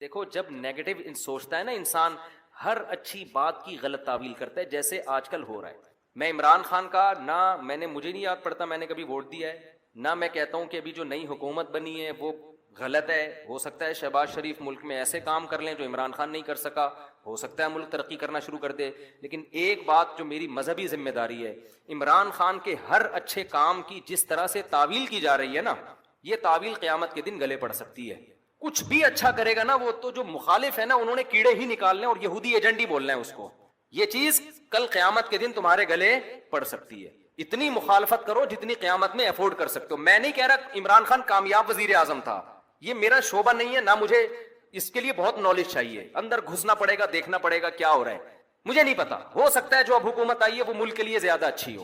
دیکھو جب نیگیٹو سوچتا ہے نا انسان، ہر اچھی بات کی غلط تعویل کرتا ہے، جیسے آج کل ہو رہا ہے۔ میں عمران خان کا نہ مجھے نہیں یاد پڑتا میں نے کبھی ووٹ دیا ہے، نہ میں کہتا ہوں کہ ابھی جو نئی حکومت بنی ہے وہ غلط ہے۔ ہو سکتا ہے شہباز شریف ملک میں ایسے کام کر لیں جو عمران خان نہیں کر سکا، ہو سکتا ہے ملک ترقی کرنا شروع کر دے، لیکن ایک بات جو میری مذہبی ذمہ داری ہے، عمران خان کے ہر اچھے کام کی جس طرح سے تعویل کی جا رہی ہے نا، یہ تعویل قیامت کے دن گلے پڑ سکتی ہے۔ کچھ بھی اچھا کرے گا نا، وہ تو جو مخالف ہے نا انہوں نے کیڑے ہی نکالنے اور یہودی ایجنٹ ہی بولنا ہے اس کو، یہ چیز کل قیامت کے دن تمہارے گلے پڑ سکتی ہے۔ اتنی مخالفت کرو جتنی قیامت میں افورڈ کر سکتے ہو۔ میں نہیں کہہ رہا عمران خان کامیاب وزیر اعظم تھا، یہ میرا شعبہ نہیں ہے، نہ مجھے اس کے لیے بہت نالج چاہیے، اندر گھسنا پڑے گا، دیکھنا پڑے گا کیا ہو رہا ہے، مجھے نہیں پتا۔ ہو سکتا ہے جو اب حکومت آئی ہے وہ ملک کے لیے زیادہ اچھی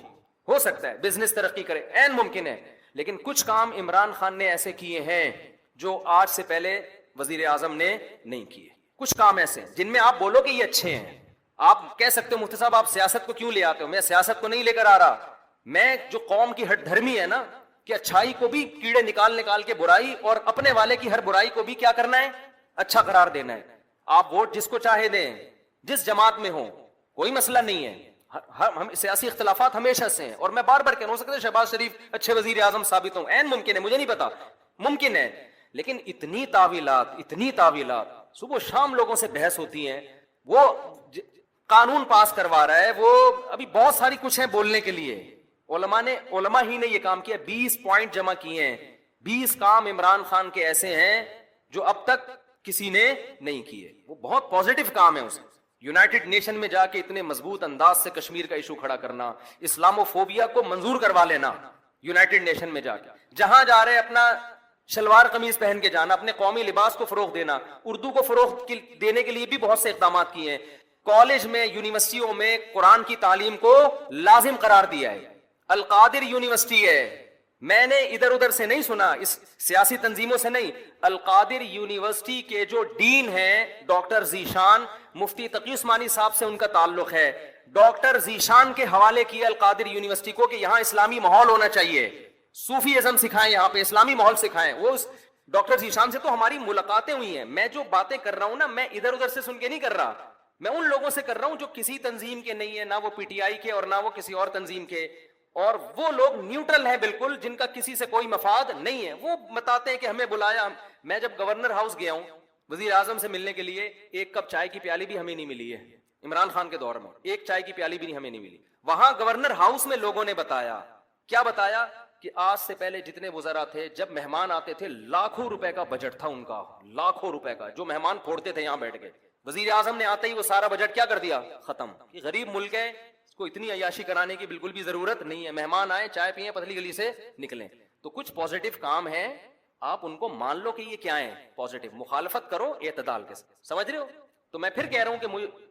ہو سکتا ہے بزنس ترقی کرے، عین ممکن ہے، لیکن کچھ کام عمران خان نے ایسے کیے ہیں جو آج سے پہلے وزیر اعظم نے نہیں کیے۔ کچھ کام ایسے ہیں جن میں آپ بولو کہ یہ اچھے ہیں۔ آپ کہہ سکتے ہو مفتی صاحب آپ سیاست کو کیوں لے آتے ہو؟ میں سیاست کو نہیں لے کر آ رہا، میں جو قوم کی ہٹ دھرمی ہے نا کہ اچھائی کو بھی کیڑے نکال کے برائی، اور اپنے والے کی ہر برائی کو بھی کیا کرنا ہے، اچھا قرار دینا ہے۔ آپ ووٹ جس کو چاہے دیں، جس جماعت میں ہوں، کوئی مسئلہ نہیں ہے، ہم سیاسی اختلافات ہمیشہ سے ہیں، اور میں بار بار کہہ رہا ہوں، ہو سکتا ہے شہباز شریف اچھے وزیر اعظم ثابت ہوں، عین ممکن ہے، مجھے نہیں پتا، ممکن ہے، لیکن اتنی تعویلات صبح شام لوگوں سے بحث ہوتی ہیں۔ وہ قانون پاس کروا رہا ہے، وہ ابھی بہت ساری کچھ ہے بولنے کے لیے، علماء ہی نے یہ کام کیا، 20 پوائنٹ جمع کیے ہیں، 20 کام عمران خان کے ایسے ہیں جو اب تک کسی نے نہیں کیے، وہ بہت پازیٹیو کام ہے اسے۔ یونائٹڈ نیشن میں جا کے اتنے مضبوط انداز سے کشمیر کا ایشو کھڑا کرنا، اسلامو فوبیا کو منظور کروا لینا یونائٹڈ نیشن میں جا کے، جہاں جا رہے اپنا شلوار قمیض پہن کے جانا، اپنے قومی لباس کو فروغ دینا، اردو کو فروغ دینے کے لیے بھی بہت سے اقدامات کیے ہیں، کالج میں یونیورسٹیوں میں قرآن کی تعلیم کو لازم قرار دیا ہے۔ القادر یونیورسٹی ہے، میں نے ادھر ادھر سے نہیں سنا، اس سیاسی تنظیموں سے نہیں، القادر یونیورسٹی کے جو ڈین ہیں ڈاکٹر ذیشان، مفتی تقی عثمانی صاحب سے ان کا تعلق ہے، ڈاکٹر ذیشان کے حوالے کیا القادر یونیورسٹی کو کہ یہاں اسلامی ماحول ہونا چاہیے، صوفی ازم سکھائیں، یہاں پہ اسلامی ماحول سکھائیں۔ وہ ڈاکٹر ذیشان سے تو ہماری ملاقاتیں ہوئی ہیں، میں جو باتیں کر رہا ہوں نا، میں ادھر ادھر سے سن کے نہیں کر رہا، میں ان لوگوں سے کر رہا ہوں جو کسی تنظیم کے نہیں ہے، نہ وہ پی ٹی آئی کے اور نہ وہ کسی اور تنظیم کے، اور وہ لوگ نیوٹرل ہیں بالکل، جن کا کسی سے کوئی مفاد نہیں ہے۔ وہ بتاتے ہیں کہ ہمیں بلایا، میں جب گورنر ہاؤس گیا ہوں وزیر اعظم سے ملنے کے لیے، ایک کپ چائے کی پیالی بھی ہمیں نہیں ملی ہے، عمران خان کے دور میں ایک چائے کی پیالی بھی ہمیں نہیں ملی۔ وہاں گورنر ہاؤس میں لوگوں نے بتایا، کیا بتایا کہ آج سے پہلے جتنے وزراء تھے جب مہمان آتے تھے لاکھوں روپے کا بجٹ تھا ان کا، لاکھوں روپے کا، جو مہمان پھوڑتے تھے یہاں بیٹھ کے، وزیر اعظم نے آتے ہی وہ سارا بجٹ کیا کر دیا، ختم۔ کہ غریب ملک ہے، اس کو اتنی عیاشی کرانے کی بالکل بھی ضرورت نہیں ہے، مہمان آئے چائے پیئیں پتلی گلی سے نکلیں۔ تو کچھ پازیٹیو کام ہیں، آپ ان کو مان لو کہ یہ کیا ہیں، پازیٹیو، مخالفت کرو اعتدال کے ساتھ، سمجھ رہے ہو؟ تو میں پھر کہہ رہا ہوں کہ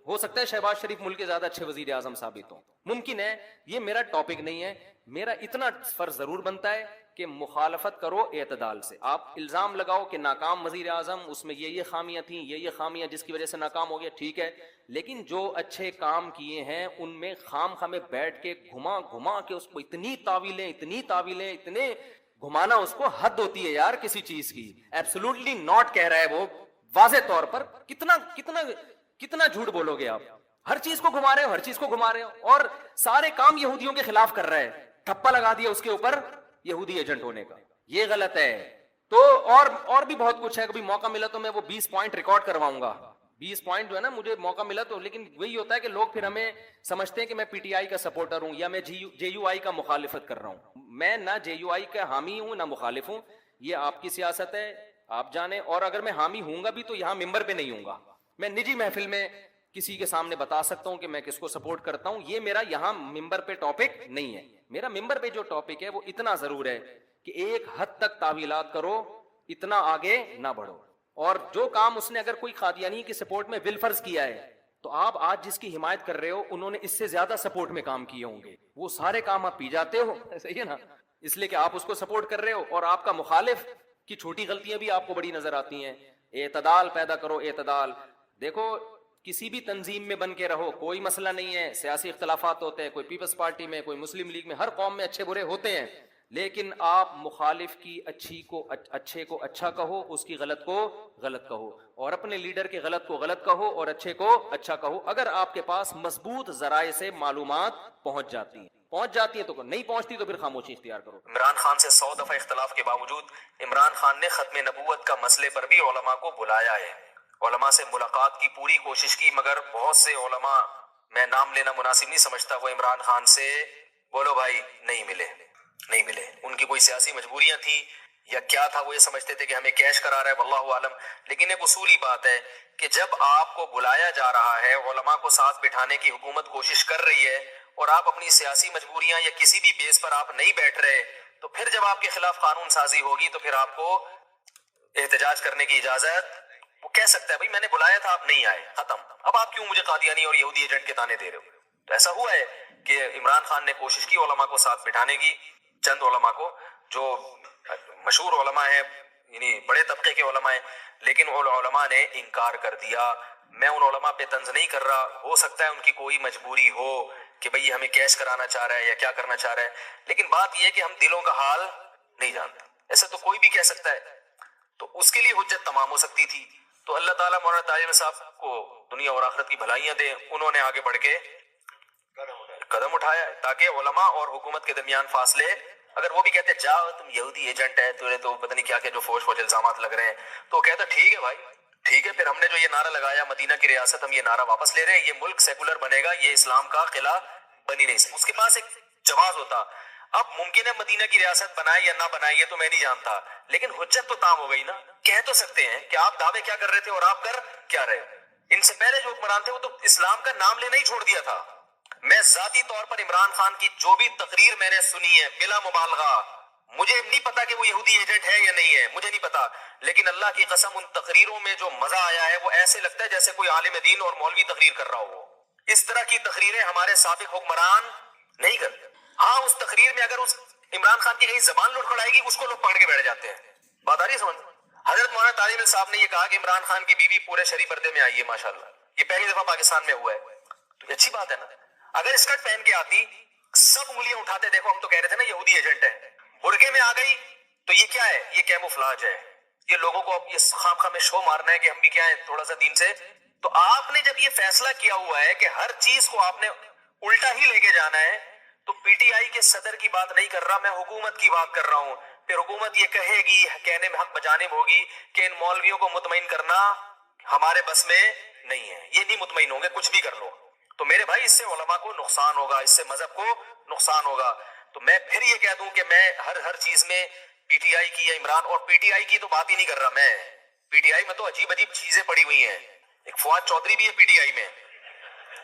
ہو سکتا ہے شہباز شریف ملک کے زیادہ اچھے وزیر اعظم ثابت ہوں، ممکن ہے، یہ میرا ٹاپک نہیں ہے، میرا اتنا فرض ضرور بنتا ہے کہ مخالفت کرو اعتدال سے۔ آپ الزام لگاؤ کہ ناکام وزیر اعظم، اس میں یہ خامیاں تھیں، یہ خامیاں جس کی وجہ سے ناکام ہو گیا، ٹھیک ہے، لیکن جو اچھے کام کیے ہیں ان میں خام خامے بیٹھ کے گھما کے اس کو اتنی تعویلیں اتنے گھمانا، اس کو حد ہوتی ہے یار کسی چیز کی۔ ایبسولوٹلی ناٹ کہہ رہا ہے وہ واضح طور پر، کتنا جھوٹ بولو گے آپ، ہر چیز کو گھما رہے ہو، اور سارے کام یہودیوں کے خلاف کر رہا ہے، ٹھپا لگا دیا اس کے اوپر یہودی ایجنٹ ہونے کا، یہ غلط ہے۔ تو اور بھی بہت کچھ ہے، کبھی موقع ملا تو میں وہ 20 پوائنٹ ریکارڈ کرواؤں گا، 20 پوائنٹ جو ہے نا، مجھے موقع ملا تو، لیکن وہی ہوتا ہے کہ لوگ پھر ہمیں سمجھتے ہیں کہ میں پی ٹی آئی کا سپورٹر ہوں یا میں جے یو آئی کا مخالفت کر رہا ہوں۔ میں نہ جے یو آئی کا حامی ہوں نہ مخالف ہوں، یہ آپ کی سیاست ہے، آپ جانیں، اور اگر میں حامی ہوں گا بھی تو یہاں ممبر پہ نہیں ہوں گا، میں نجی محفل میں کسی کے سامنے بتا سکتا ہوں کہ میں کس کو سپورٹ کرتا ہوں، یہ میرا یہاں ممبر پہ ٹاپک نہیں ہے۔ میرا ممبر پہ جو ٹاپک ہے وہ اتنا ضرور ہے کہ ایک حد تک تعویلات کرو، اتنا آگے نہ بڑھو، اور جو کام اس نے اگر کوئی قادیانی کی سپورٹ میں بالفرض کیا ہے تو آپ آج جس کی حمایت کر رہے ہو انہوں نے اس سے زیادہ سپورٹ میں کام کیے ہوں گے، وہ سارے کام آپ پی جاتے ہو، صحیح ہے نا، اس لیے کہ آپ اس کو سپورٹ کر رہے ہو، اور آپ کا مخالف کی چھوٹی غلطیاں بھی آپ کو بڑی نظر آتی ہیں۔ اعتدال پیدا کرو، اعتدال۔ دیکھو کسی بھی تنظیم میں بن کے رہو، کوئی مسئلہ نہیں ہے، سیاسی اختلافات ہوتے ہیں، کوئی پیپلز پارٹی میں، کوئی مسلم لیگ میں، ہر قوم میں اچھے برے ہوتے ہیں، لیکن آپ مخالف کی اچھے کو اچھا کہو، اس کی غلط کو غلط کہو، اور اپنے لیڈر کے غلط کو غلط کہو اور اچھے کو اچھا کہو، اگر آپ کے پاس مضبوط ذرائع سے معلومات پہنچ جاتی ہیں تو نہیں پہنچتی تو پھر خاموشی اختیار کرو۔ عمران خان سے 100 دفعہ اختلاف کے باوجود عمران خان نے ختم نبوت کا مسئلے پر بھی علماء کو بلایا ہے، علماء سے ملاقات کی پوری کوشش کی، مگر بہت سے علماء، میں نام لینا مناسب نہیں سمجھتا، وہ عمران خان سے بولو بھائی نہیں ملے۔ ان کی کوئی سیاسی مجبوریاں تھیں یا کیا تھا، وہ یہ سمجھتے تھے کہ ہمیں کیش کرا رہا ہے، واللہ عالم۔ لیکن ایک اصولی بات ہے کہ جب آپ کو بلایا جا رہا ہے، علماء کو ساتھ بٹھانے کی حکومت کوشش کر رہی ہے، اور آپ اپنی سیاسی مجبوریاں یا کسی بھی بیس پر آپ نہیں بیٹھ رہے، تو پھر جب آپ کے خلاف قانون سازی ہوگی تو پھر آپ کو احتجاج کرنے کی اجازت، وہ کہہ سکتا ہے بھائی میں نے بلایا تھا، آپ نہیں آئے، ختم، اب آپ کیوں مجھے قادیانی اور یہودی ایجنٹ کے تانے دے رہے ہو؟ تو ایسا ہوا ہے کہ عمران خان نے کوشش کی علماء کو ساتھ بٹھانے کی، چند علماء کو جو مشہور علماء ہیں، یعنی بڑے طبقے کے علماء ہیں، لیکن ان علماء نے انکار کر دیا۔ میں ان علماء پہ طنز نہیں کر رہا، ہو سکتا ہے ان کی کوئی مجبوری ہو کہ بھئی ہمیں کیش کرانا چاہ رہا ہے یا کیا کرنا چاہ رہا ہے، لیکن بات یہ ہے کہ ہم دلوں کا حال نہیں جانتے، ایسے تو کوئی بھی کہہ سکتا ہے، تو اس کے لیے حجت تمام ہو سکتی تھی۔ تو اللہ تعالیٰ مولانا طاہر صاحب کو دنیا اور آخرت کی بھلائیاں دے، انہوں نے آگے بڑھ کے قدم اٹھایا تاکہ علماء اور حکومت کے درمیان فاصلے، اگر وہ بھی کہتے جاؤ تم یہودی ایجنٹ ہے، تمہیں تو پتہ نہیں کیا کیا جو فوج الزامات لگ رہے ہیں، تو وہ کہتا ٹھیک ہے بھائی ٹھیک ہے، پھر ہم نے جو یہ نعرہ لگایا مدینہ کی ریاست، ہم یہ نعرہ واپس لے رہے ہیں، یہ ملک سیکولر بنے گا، یہ اسلام کا قلعہ بنی نہیں سکتا۔ اس کے پاس ایک جواز ہوتا، اب ممکن ہے مدینہ کی ریاست بنائے یا نہ بنائے یہ تو میں نہیں جانتا، لیکن حجت تو تام ہو گئی نا، کہہ تو سکتے ہیں کہ آپ دعوے کیا کر رہے تھے اور آپ کر کیا رہے ہو۔ ان سے پہلے جو حکمران تھے وہ تو اسلام کا نام لینا ہی چھوڑ دیا تھا۔ میں ذاتی طور پر عمران خان کی جو بھی تقریر میں نے سنی ہے بلا مبالغہ، مجھے نہیں پتا کہ وہ یہودی ایجنٹ ہے یا نہیں ہے، مجھے نہیں پتا، لیکن اللہ کی قسم ان تقریروں میں جو مزہ آیا ہے وہ ایسے لگتا ہے جیسے کوئی عالم دین اور مولوی تقریر کر رہا ہو۔ اس طرح کی تقریریں ہمارے سابق حکمران نہیں کرتے۔ ہاں اس تقریر میں اگر اس عمران خان کی کہیں زبان لڑکھڑائے گی اس کو لوگ پکڑ کے بیٹھ جاتے ہیں، بات آ رہی ہے سمجھ؟ حضرت مولانا طارق صاحب نے یہ کہا کہ عمران خان کی بیوی پورے شرعی پردے میں آئی ہے، ماشاءاللہ، یہ پہلی دفعہ پاکستان میں ہوا ہے، تو یہ اچھی بات ہے نا۔ اگر اسکرٹ پہن کے آتی سب انگلیاں اٹھاتے، دیکھو ہم تو کہہ رہے تھے نا یہودی ایجنٹ ہے، برقعے میں آ گئی تو یہ کیا ہے؟ یہ کیموفلاج ہے، یہ لوگوں کو اب یہ خام خواہ میں شو مارنا ہے کہ ہم بھی کیا ہیں تھوڑا سا دین سے۔ تو آپ نے جب یہ فیصلہ کیا ہوا ہے کہ ہر چیز کو آپ نے الٹا ہی لے کے جانا ہے، تو پی ٹی آئی کے صدر کی بات نہیں کر رہا میں، حکومت کی بات کر رہا ہوں۔ پھر حکومت یہ کہے گی، کہنے میں حق بجانب ہوگی کہ ان مولویوں کو مطمئن کرنا ہمارے بس میں نہیں ہے، یہ نہیں مطمئن ہوں گے کچھ بھی کر لو، تو میرے بھائی اس سے علماء کو نقصان ہوگا، اس سے مذہب کو نقصان ہوگا۔ تو میں پھر یہ کہہ دوں کہ میں ہر چیز میں پی ٹی آئی کی یا عمران، اور پی ٹی آئی کی تو بات ہی نہیں کر رہا میں، پی ٹی آئی میں تو عجیب چیزیں پڑی ہوئی ہیں، ایک فواد چودھری بھی ہے پی ٹی آئی میں،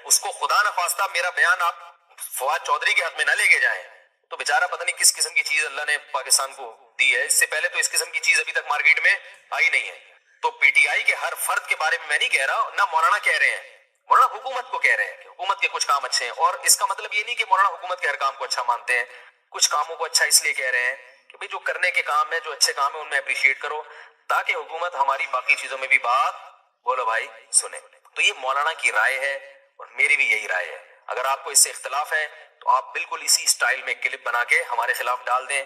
اس کو خدا نخواستہ میرا بیان آپ فواد چودھری کے حق میں نہ لے کے جائیں، تو بیچارہ پتہ نہیں کس قسم کی چیز اللہ نے پاکستان کو دی ہے، اس سے پہلے تو اس قسم کی چیز ابھی تک مارکیٹ میں آئی نہیں ہے۔ تو پی ٹی آئی کے ہر فرد کے بارے میں میں نہیں کہہ رہا، نہ مولانا کہہ رہے ہیں، مولانا حکومت کو کہہ رہے ہیں کہ حکومت کے کچھ کام اچھے ہیں، اور اس کا مطلب یہ نہیں کہ مولانا حکومت کے ہر کام کو اچھا مانتے ہیں، کچھ کاموں کو اچھا اس لیے کہہ رہے ہیں کہ بھئی جو کرنے کے کام ہے، جو اچھے کام ہیں ان میں اپریشیٹ کرو، تاکہ حکومت ہماری باقی چیزوں میں بھی بات بولو بھائی سنے۔ تو یہ مولانا کی رائے ہے اور میری بھی یہی رائے ہے، اگر آپ کو اس سے اختلاف ہے تو آپ بالکل اسی سٹائل میں کلپ بنا کے ہمارے خلاف ڈال دیں،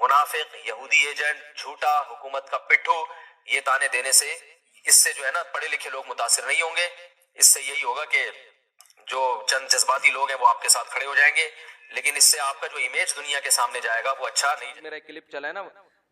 منافق، یہودی ایجنٹ، جھوٹا، حکومت کا پٹھو، یہ تانے دینے سے اس سے جو ہے نا پڑھے لکھے لوگ متاثر نہیں ہوں گے، اس سے یہی ہوگا کہ جو چند جذباتی لوگ ہیں وہ آپ کے ساتھ کھڑے ہو جائیں گے، لیکن اس سے آپ کا جو امیج دنیا کے سامنے جائے گا وہ اچھا نہیں۔ میرا کلپ چلا ہے نا،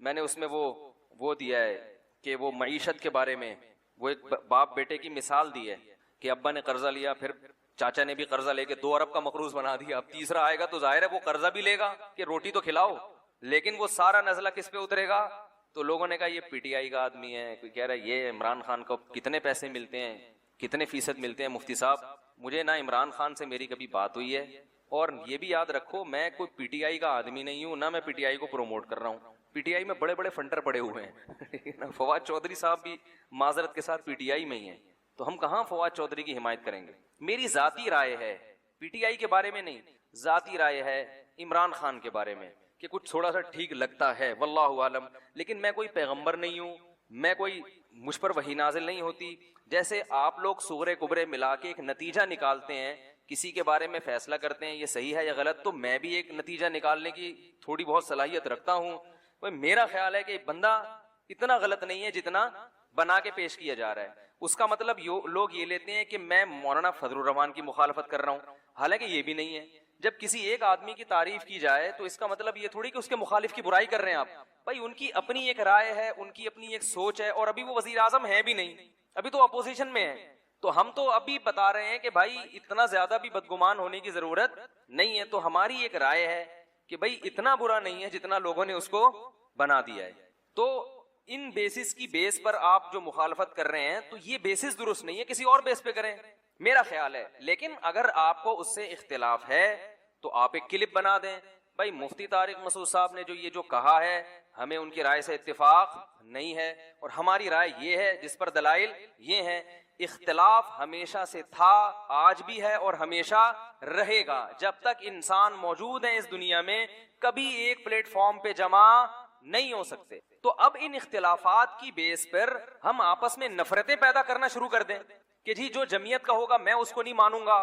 میں نے اس میں وہ دیا ہے کہ وہ معیشت کے بارے میں وہ ایک باپ بیٹے کی مثال دی ہے کہ ابا نے قرضہ لیا، پھر چاچا نے بھی قرضہ لے کے 2 ارب کا مقروض بنا دیا، اب تیسرا آئے گا تو ظاہر ہے وہ قرضہ بھی لے گا کہ روٹی تو کھلاؤ، لیکن وہ سارا نزلہ کس پہ اترے گا؟ تو لوگوں نے کہا یہ پی ٹی آئی کا آدمی ہے، کوئی کہہ رہا ہے یہ عمران خان کو کتنے پیسے ملتے ہیں، کتنے فیصد ملتے ہیں۔ مفتی صاحب مجھے نہ عمران خان سے میری کبھی بات ہوئی ہے، اور یہ بھی یاد رکھو میں کوئی پی ٹی آئی کا آدمی نہیں ہوں، نہ میں پی ٹی آئی کو پروموٹ کر رہا ہوں، پی ٹی آئی میں بڑے بڑے فنڈر پڑے ہوئے ہیں فواد چودھری صاحب بھی معذرت کے ساتھ پی ٹی آئی میں ہی ہیں، تو ہم کہاں فواد چودھری کی حمایت کریں گے؟ میری ذاتی رائے ہے، پی ٹی آئی کے بارے میں نہیں، ذاتی رائے ہے عمران خان کے بارے میں کہ کچھ تھوڑا سا ٹھیک لگتا ہے، واللہ عالم، لیکن میں کوئی پیغمبر نہیں ہوں، میں کوئی مجھ پر وحی نازل نہیں ہوتی۔ جیسے آپ لوگ صغرے کبرے ملا کے ایک نتیجہ نکالتے ہیں کسی کے بارے میں فیصلہ کرتے ہیں یہ صحیح ہے یا غلط, تو میں بھی ایک نتیجہ نکالنے کی تھوڑی بہت صلاحیت رکھتا ہوں. میرا خیال ہے کہ بندہ اتنا غلط نہیں ہے جتنا بنا کے پیش کیا جا رہا ہے. اس کا مطلب لوگ یہ لیتے ہیں کہ میں مولانا فضل الرحمان کی مخالفت کر رہا ہوں, حالانکہ یہ بھی نہیں ہے. جب کسی ایک آدمی کی تعریف کی جائے تو اس کا مطلب یہ تھوڑی کہ اس کے مخالف کی برائی کر رہے ہیں آپ. بھائی ان کی اپنی ایک رائے ہے, ان کی اپنی ایک سوچ ہے, اور ابھی وہ وزیر اعظم ہے بھی نہیں, ابھی تو اپوزیشن میں ہے. تو ہم تو ابھی بتا رہے ہیں کہ بھائی اتنا زیادہ بھی بدگمان ہونے کی ضرورت نہیں ہے. تو ہماری ایک رائے ہے کہ بھائی اتنا برا نہیں ہے جتنا لوگوں نے اس کو بنا دیا ہے. تو ان بیسس کی بیس پر آپ جو مخالفت کر رہے ہیں تو یہ بیسس درست نہیں ہے, کسی اور بیس پہ کریں, میرا خیال ہے. لیکن اگر آپ کو اس سے اختلاف ہے تو آپ ایک کلپ بنا دیں, بھائی مفتی طارق مسعود صاحب نے جو یہ کہا ہے ہمیں ان کی رائے سے اتفاق نہیں ہے, اور ہماری رائے یہ ہے جس پر دلائل یہ ہیں. اختلاف ہمیشہ سے تھا, آج بھی ہے اور ہمیشہ رہے گا. جب تک انسان موجود ہیں اس دنیا میں کبھی ایک پلیٹ فارم پہ جمع نہیں ہو سکتے. تو اب ان اختلافات کی بیس پر ہم آپس میں نفرتیں پیدا کرنا شروع کر دیں کہ جی جو جمعیت کا ہوگا میں اس کو نہیں مانوں گا,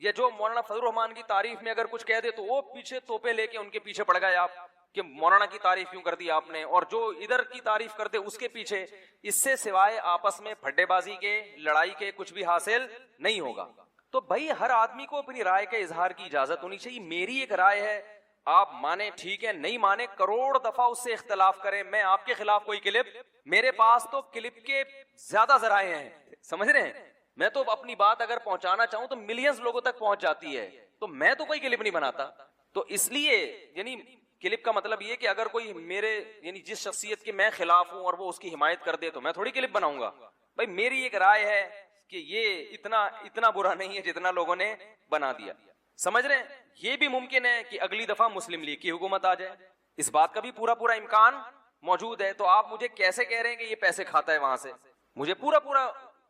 یا جو مولانا فضل الرحمان کی تعریف میں اگر کچھ کہہ دے تو وہ پیچھے توپے لے کے ان کے پیچھے پڑ گئے آپ کہ مولانا کی تعریف کیوں کر دی آپ نے, اور جو ادھر کی تعریف کرتے اس کے پیچھے. اس سے سوائے آپس میں پھڈے بازی کے, لڑائی کے کچھ بھی حاصل نہیں ہوگا. تو بھائی ہر آدمی کو اپنی رائے کے اظہار کی اجازت ہونی چاہیے. میری ایک رائے ہے, آپ مانے ٹھیک ہے, نہیں مانے کروڑ دفعہ اس سے اختلاف کریں, میں آپ کے خلاف کوئی کلپ, میرے پاس تو کلپ کے زیادہ ذرائع ہیں, سمجھ رہے ہیں. میں تو اپنی بات اگر پہنچانا چاہوں تو ملینز لوگوں تک پہنچ جاتی ہے, تو میں تو کوئی کلپ نہیں بناتا. تو اس لیے یعنی کلپ کا مطلب یہ کہ اگر کوئی میرے یعنی جس شخصیت کے میں خلاف ہوں اور وہ اس کی حمایت کر دے تو میں تھوڑی کلپ بناؤں گا. بھائی میری ایک رائے ہے کہ یہ اتنا برا نہیں ہے جتنا لوگوں نے بنا دیا, سمجھ رہے ہیں. یہ بھی ممکن ہے کہ اگلی دفعہ مسلم لیگ کی حکومت آ جائے, اس بات کا بھی پورا امکان موجود ہے. تو آپ مجھے کیسے کہہ رہے ہیں کہ یہ پیسے کھاتا ہے وہاں سے؟ مجھے پورا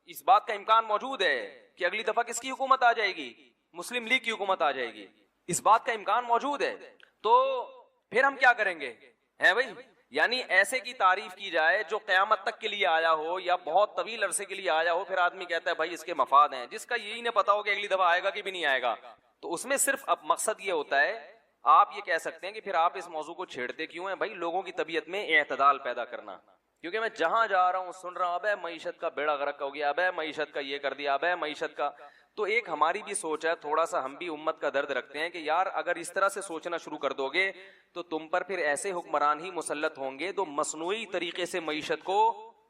اس بات کا امکان موجود ہے کہ اگلی دفعہ کس کی حکومت آ جائے گی, مسلم لیگ کی حکومت آ جائے گی, اس بات کا امکان موجود ہے. تو پھر ہم کیا کریں گے ہیں بھائی؟ یعنی ایسے کی تعریف کی جائے جو قیامت تک کے لیے آیا ہو یا بہت طویل عرصے کے لیے آیا ہو, پھر آدمی کہتا ہے بھائی اس کے مفاد ہیں, جس کا یہی نہ پتا ہو کہ اگلی دفعہ آئے گا کہ بھی نہیں آئے گا. تو اس میں صرف اب مقصد یہ ہوتا ہے, آپ یہ کہہ سکتے ہیں کہ پھر آپ اس موضوع کو چھیڑتے کیوں ہیں بھائی؟ لوگوں کی طبیعت میں اعتدال پیدا کرنا. کیونکہ میں جہاں جا رہا ہوں سن رہا ہوں ابے معیشت کا بیڑا غرق ہو گیا, ابے معیشت کا یہ کر دیا, ابے معیشت کا. تو ایک ہماری بھی سوچ ہے, تھوڑا سا ہم بھی امت کا درد رکھتے ہیں کہ یار اگر اس طرح سے سوچنا شروع کر دو گے تو تم پر پھر ایسے حکمران ہی مسلط ہوں گے تو مصنوعی طریقے سے معیشت کو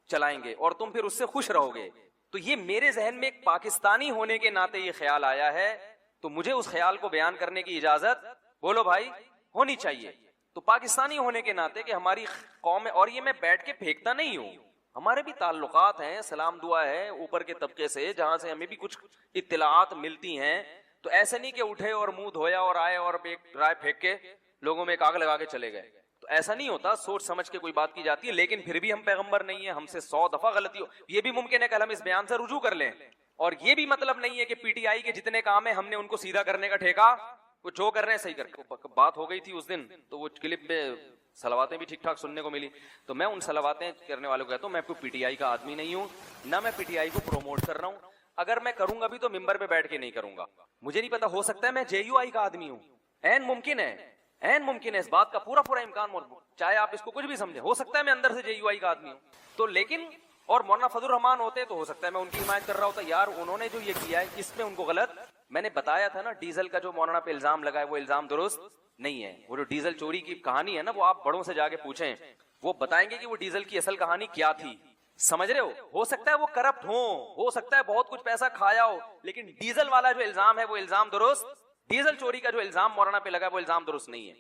چلائیں گے اور تم پھر اس سے خوش رہو گے. تو یہ میرے ذہن میں ایک پاکستانی ہونے کے ناطے یہ خیال آیا ہے, تو مجھے اس خیال کو بیان کرنے کی اجازت بولو بھائی ہونی چاہیے. تو پاکستانی ہونے کے ناطے کہ ہماری قوم ہے, اور یہ میں بیٹھ کے پھینکتا نہیں ہوں, ہمارے بھی تعلقات ہیں, سلام دعا ہے اوپر کے طبقے سے جہاں سے ہمیں بھی کچھ اطلاعات ملتی ہیں. تو ایسے نہیں کہ اٹھے اور منہ دھویا اور آئے اور ایک رائے پھینک کے لوگوں میں ایک آگ لگا کے چلے گئے. تو ایسا نہیں ہوتا, سوچ سمجھ کے کوئی بات کی جاتی ہے. لیکن پھر بھی ہم پیغمبر نہیں ہیں, ہم سے 100 دفعہ غلطی ہو, یہ بھی ممکن ہے کہ ہم اس بیان سے رجوع کر لیں. اور یہ بھی مطلب نہیں ہے کہ پی ٹی آئی کے جتنے کام ہیں ہم نے ان کو سیدھا کرنے کا ٹھیکہ, وہ جو کر رہے ہیں صحیح کر. بات ہو گئی تھی اس دن تو وہ کلپ میں صلواتیں بھی ٹھیک ٹھاک سننے کو ملی, تو میں ان صلواتیں کرنے والوں کو کہتا ہوں میں پی ٹی آئی کا آدمی نہیں ہوں, نہ میں پی ٹی آئی کو پروموٹ کر رہا ہوں. اگر میں کروں گا بھی تو ممبر پہ بیٹھ کے نہیں کروں گا, مجھے نہیں پتا, ہو سکتا ہے میں جے یو آئی کا آدمی ہوں, این ممکن ہے اس بات کا پورا امکان موجود, چاہے آپ اس کو کچھ بھی سمجھیں, ہو سکتا ہے میں اندر سے جے یو آئی کا آدمی ہوں. تو لیکن اور مولانا فضل الرحمان ہوتے تو ہو سکتا ہے میں ان کی حمایت کر رہا ہوتا, یار انہوں نے جو یہ کیا ہے اس میں ان کو غلط. میں نے بتایا تھا نا ڈیزل کا جو مولانا پہ الزام لگا ہے وہ الزام درست نہیں ہے. وہ جو ڈیزل چوری کی کہانی ہے نا, وہ آپ بڑوں سے جا کے پوچھیں, وہ بتائیں گے کہ وہ ڈیزل کی اصل کہانی کیا تھی. سمجھ رہے ہو سکتا ہے وہ کرپٹ ہو سکتا ہے بہت کچھ پیسہ کھایا ہو, لیکن ڈیزل والا جو الزام ہے وہ الزام درست, ڈیزل چوری کا جو الزام مولانا پہ لگا ہے وہ الزام درست نہیں ہے.